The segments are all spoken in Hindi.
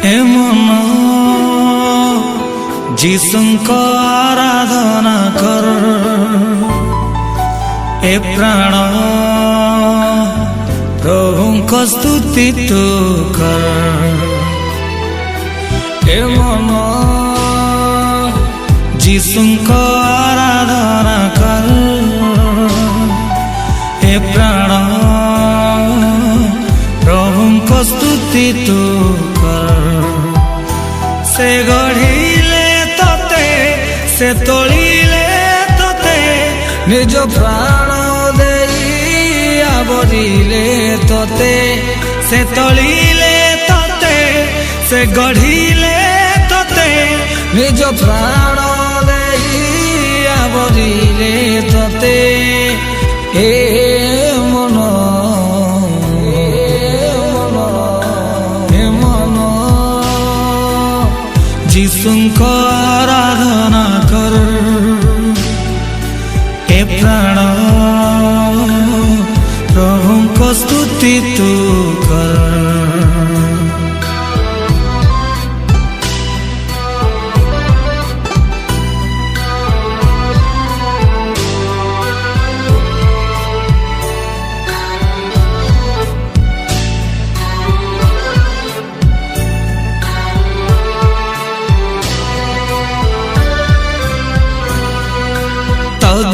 ए मन जीशुको आराधना कर, ए प्राण प्रभुको स्तुति तू कर। ए मन जीशुको आराधना कर, ए प्राण प्रभुको स्तुति तू कर। से गढ़िले तते से तोलिले तते निज प्राण देई आवरिले तते। से तोलिले तते से गढ़िले तते निज प्राण देई आवरिले तते। हे मन जीशुको आराधना कर, ए प्राण प्रभुको स्तुति तू कर।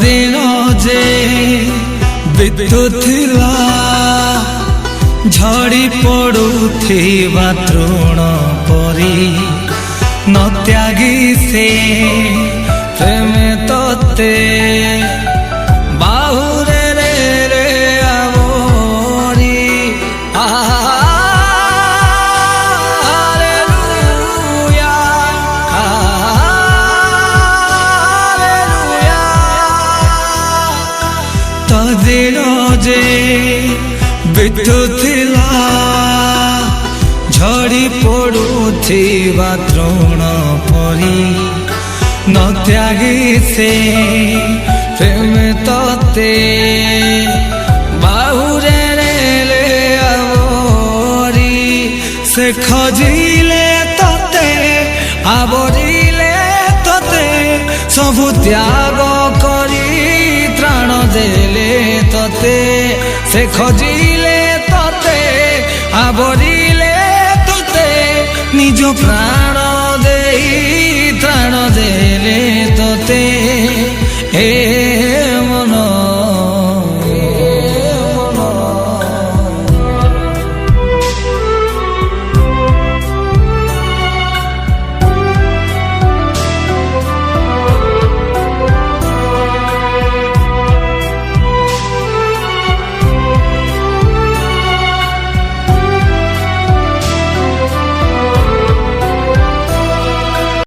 दिन जे बितुथिला झड़ी पड़ुथिबा तृण परी, न त्यागी से प्रेम तते बाहुरे रे रे आवरी। दिन जे बितुथिला झड़ी पड़ुथिबा तृण परी, न त्यागी से प्रेम तते बाहुरे रे आवरी। से खजिले तते आवरिले तते सबु त्याग करी त्राण देले तते। से खजिले तते आवरिले तते निज प्राण देई त्राण देले तते। हे